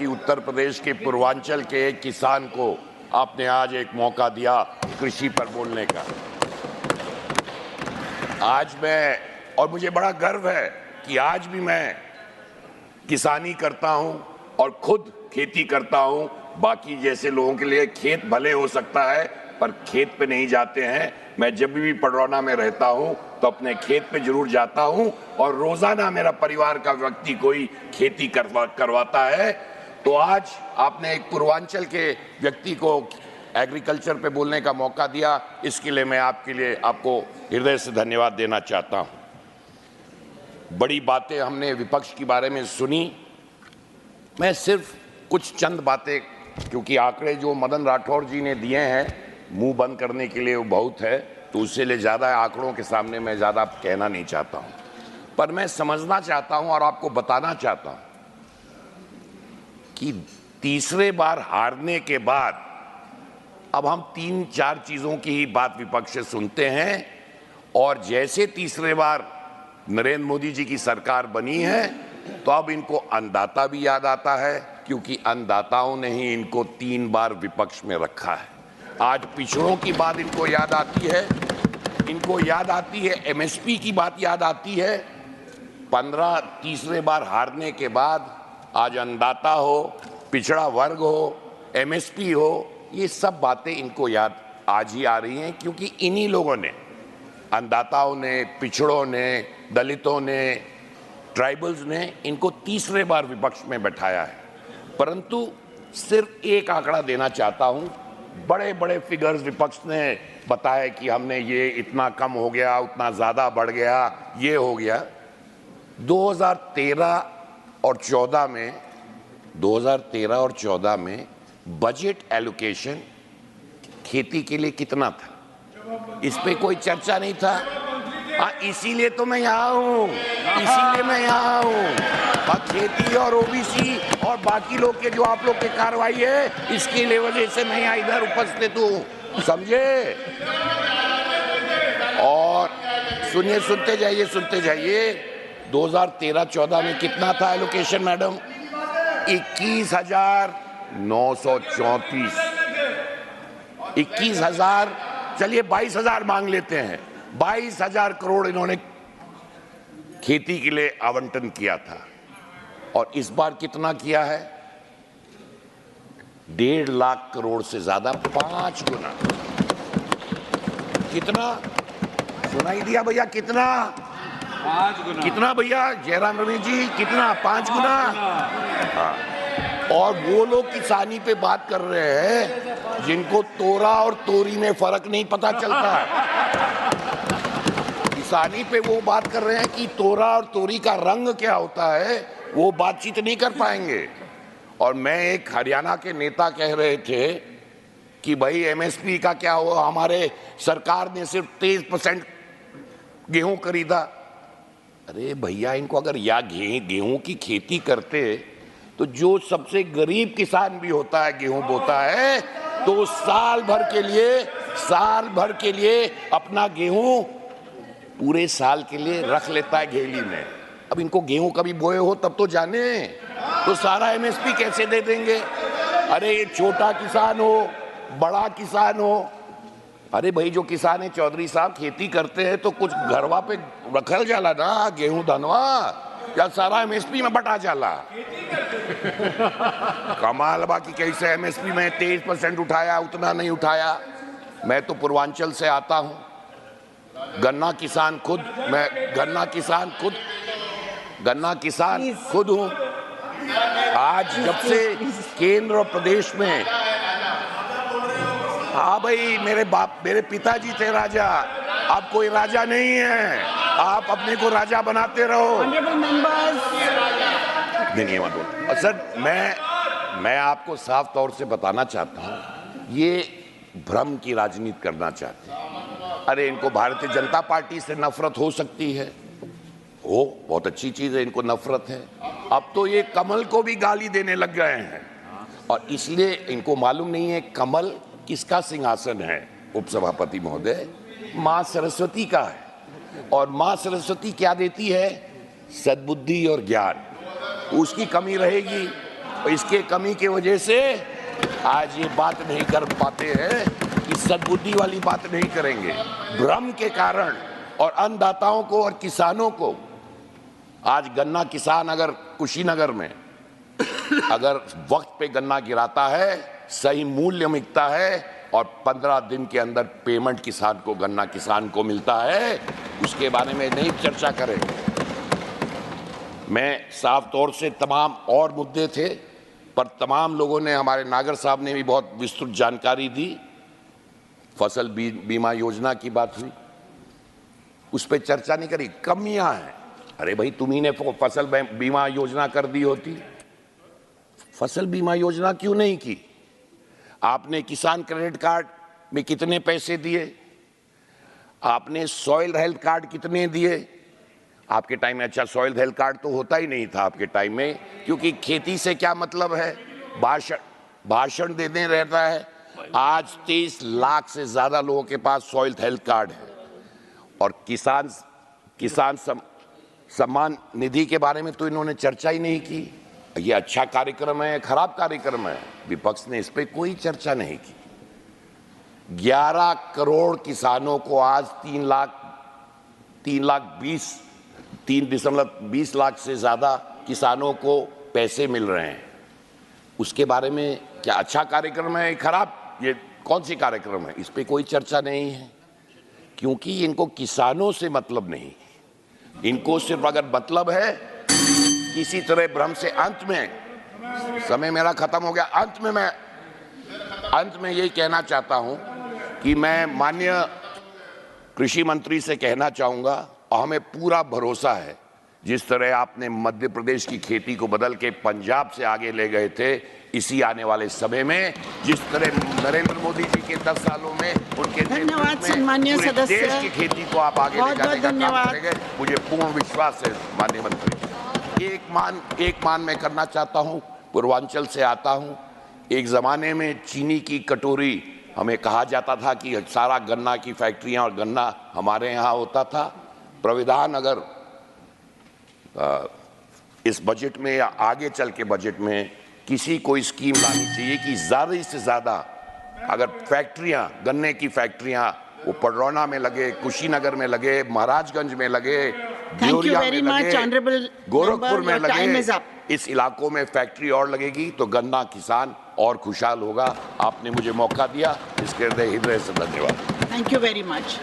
कि उत्तर प्रदेश के पूर्वांचल के एक किसान को आपने आज एक मौका दिया कृषि पर बोलने का। आज मैं, और मुझे बड़ा गर्व है कि आज भी मैं किसानी करता हूं और खुद खेती करता हूं। बाकी जैसे लोगों के लिए खेत भले हो सकता है, पर खेत पे नहीं जाते हैं। मैं जब भी पडरौना में रहता हूं तो अपने खेत पे जरूर जाता हूं, और रोजाना मेरा परिवार का व्यक्ति कोई खेती करवाता है। तो आज आपने एक पूर्वांचल के व्यक्ति को एग्रीकल्चर पे बोलने का मौका दिया, इसके लिए मैं आपको हृदय से धन्यवाद देना चाहता हूं। बड़ी बातें हमने विपक्ष के बारे में सुनी। मैं सिर्फ कुछ चंद बातें, क्योंकि आंकड़े जो मदन राठौर जी ने दिए हैं मुंह बंद करने के लिए वो बहुत है, तो उससे ले ज़्यादा आंकड़ों के सामने मैं ज़्यादा कहना नहीं चाहता हूं। पर मैं समझना चाहता हूं और आपको बताना चाहता हूं कि तीसरे बार हारने के बाद अब हम 3-4 चीज़ों की ही बात विपक्ष से सुनते हैं, और जैसे तीसरे बार नरेंद्र मोदी जी की सरकार बनी है तो अब इनको अन्नदाता भी याद आता है, क्योंकि अन्नदाताओं ने ही इनको 3 बार विपक्ष में रखा है। आज पिछड़ों की बात इनको याद आती है, एमएसपी की बात याद आती है। तीसरे बार हारने के बाद आज अन्नदाता हो, पिछड़ा वर्ग हो, एमएसपी हो, ये सब बातें इनको याद आज ही आ रही हैं, क्योंकि इन्हीं लोगों ने, अन्नदाताओं ने, पिछड़ों ने, दलितों ने, ट्राइबल्स ने इनको तीसरे बार विपक्ष में बैठाया है। परंतु सिर्फ एक आंकड़ा देना चाहता हूं। बड़े बड़े फिगर्स विपक्ष ने बताया कि हमने ये इतना कम हो गया, उतना ज़्यादा बढ़ गया, ये हो गया। 2013 और 14 में बजट एलोकेशन खेती के लिए कितना था, इस पे कोई चर्चा नहीं था। इसीलिए तो मैं यहाँ हूँ, खेती और ओबीसी और बाकी लोग के जो आप लोग की कार्रवाई है, इसकी वजह से मैं यहाँ इधर उपस्थित हूँ, समझे। और सुनते जाइए 2013-14 में कितना था एलोकेशन मैडम? 21,934। 21,000, चलिए 22,000 मांग लेते हैं। 22,000 करोड़ इन्होंने खेती के लिए आवंटन किया था, और इस बार कितना किया है? 1.5 लाख करोड़ से ज्यादा, 5 गुना। कितना सुनाई दिया भैया? कितना? 5 गुना। कितना भैया जयराम रमेश जी, कितना? 5 गुना। हाँ। और वो लोग किसानी पे बात कर रहे हैं जिनको तोरा और तोरी में फर्क नहीं पता चलता है। किसानी पे वो बात कर रहे हैं कि तोरा और तोरी का रंग क्या होता है, वो बातचीत नहीं कर पाएंगे। और मैं एक हरियाणा के नेता कह रहे थे कि भाई एमएसपी का क्या हुआ, हमारे सरकार ने सिर्फ 23% गेहूं खरीदा। अरे भैया, इनको अगर गेहूं की खेती करते तो जो सबसे गरीब किसान भी होता है, गेहूं बोता है, तो साल भर के लिए अपना गेहूं पूरे साल के लिए रख लेता है घेली में। अब इनको गेहूं कभी बोए हो तब तो जाने, तो सारा एमएसपी कैसे दे देंगे? अरे ये छोटा किसान हो, बड़ा किसान हो, अरे भाई जो किसान है चौधरी साहब, खेती करते हैं तो कुछ घरवा पे रखल जाला ना गेहूं धनवा, या सारा एमएसपी में बटा जाला? कमाल बाकी कैसे एमएसपी में 23% उठाया, उतना नहीं उठाया। मैं तो पूर्वांचल से आता हूं, गन्ना किसान खुद हूं। आज जब से केंद्र और प्रदेश में, हाँ भाई, मेरे पिताजी थे राजा, अब कोई राजा नहीं है, आप अपने को राजा बनाते रहो। नहीं मत बोलो सर। मैं आपको साफ तौर से बताना चाहता हूं, ये भ्रम की राजनीति करना चाहते हैं। अरे इनको भारतीय जनता पार्टी से नफरत हो सकती है, हो, बहुत अच्छी चीज है, इनको नफरत है। अब तो ये कमल को भी गाली देने लग गए हैं, और इसलिए इनको मालूम नहीं है कमल किसका सिंहासन है। उपसभापति महोदय, मां सरस्वती का है, और मां सरस्वती क्या देती है? सद्बुद्धि और ज्ञान। उसकी कमी रहेगी इसके कमी की वजह से आज ये बात नहीं कर पाते हैं कि सद्बुद्धि वाली बात नहीं करेंगे। भ्रम के कारण और अन्नदाताओं को और किसानों को, आज गन्ना किसान अगर कुशीनगर में अगर वक्त पे गन्ना गिराता है, सही मूल्य मिलता है और 15 दिन के अंदर पेमेंट किसान को, गन्ना किसान को मिलता है, उसके बारे में नहीं चर्चा करेंगे। मैं साफ तौर से तमाम और मुद्दे थे, पर तमाम लोगों ने, हमारे नागर साहब ने भी बहुत विस्तृत जानकारी दी। फसल बीमा योजना की बात हुई, उस पर चर्चा नहीं करी। कमियां हैं। अरे भाई, तुम्ही ने फसल बीमा योजना कर दी होती, फसल बीमा योजना क्यों नहीं की? आपने किसान क्रेडिट कार्ड में कितने पैसे दिए? आपने सॉइल हेल्थ कार्ड कितने दिए? आपके टाइम में अच्छा सॉइल हेल्थ कार्ड तो होता ही नहीं था आपके टाइम में, क्योंकि खेती से क्या मतलब है, भाषण देने रहता है। आज 23 लाख से ज्यादा लोगों के पास सॉइल हेल्थ कार्ड है। और किसान सम्मान निधि के बारे में तो इन्होंने चर्चा ही नहीं की। ये अच्छा कार्यक्रम है, खराब कार्यक्रम है? विपक्ष ने इस पर कोई चर्चा नहीं की। 11 करोड़ किसानों को आज 3.20 लाख से ज्यादा किसानों को पैसे मिल रहे हैं। उसके बारे में क्या अच्छा कार्यक्रम है, खराब? ये कौन सी कार्यक्रम है? इस पे कोई चर्चा नहीं है, क्योंकि इनको किसानों से मतलब नहीं। इनको सिर्फ अगर मतलब है किसी तरह भ्रम से, अंत में, समय मेरा खत्म हो गया, अंत में यही कहना चाहता हूं कि मैं माननीय कृषि मंत्री से कहना चाहूंगा, और हमें पूरा भरोसा है, जिस तरह आपने मध्य प्रदेश की खेती को बदल के पंजाब से आगे ले गए थे, इसी आने वाले समय में जिस तरह नरेंद्र मोदी जी के 10 सालों में उनके धन्यवाद सम्मानीय सदस्य, देश की खेती को आप आगे ले जाने का काम करेंगे, मुझे पूर्ण विश्वास है माननीय मंत्री। एक मान मैं करना चाहता हूं, पूर्वांचल से आता हूं। एक जमाने में चीनी की कटोरी, हमें कहा जाता था कि सारा गन्ना की फैक्ट्रियां और गन्ना हमारे यहाँ होता था। प्राविधान अगर इस बजट में या आगे चल के बजट में किसी कोई स्कीम लानी चाहिए कि ज्यादा से ज्यादा अगर फैक्ट्रियां, गन्ने की फैक्ट्रियां, वो पडरौना में लगे, कुशीनगर में लगे, महाराजगंज में लगे, देवरिया में लगे, गोरखपुर में लगे, इस इलाकों में फैक्ट्री और लगेगी तो गन्ना किसान और खुशहाल होगा। आपने मुझे मौका दिया, इसके हृदय से धन्यवाद। Thank you very much.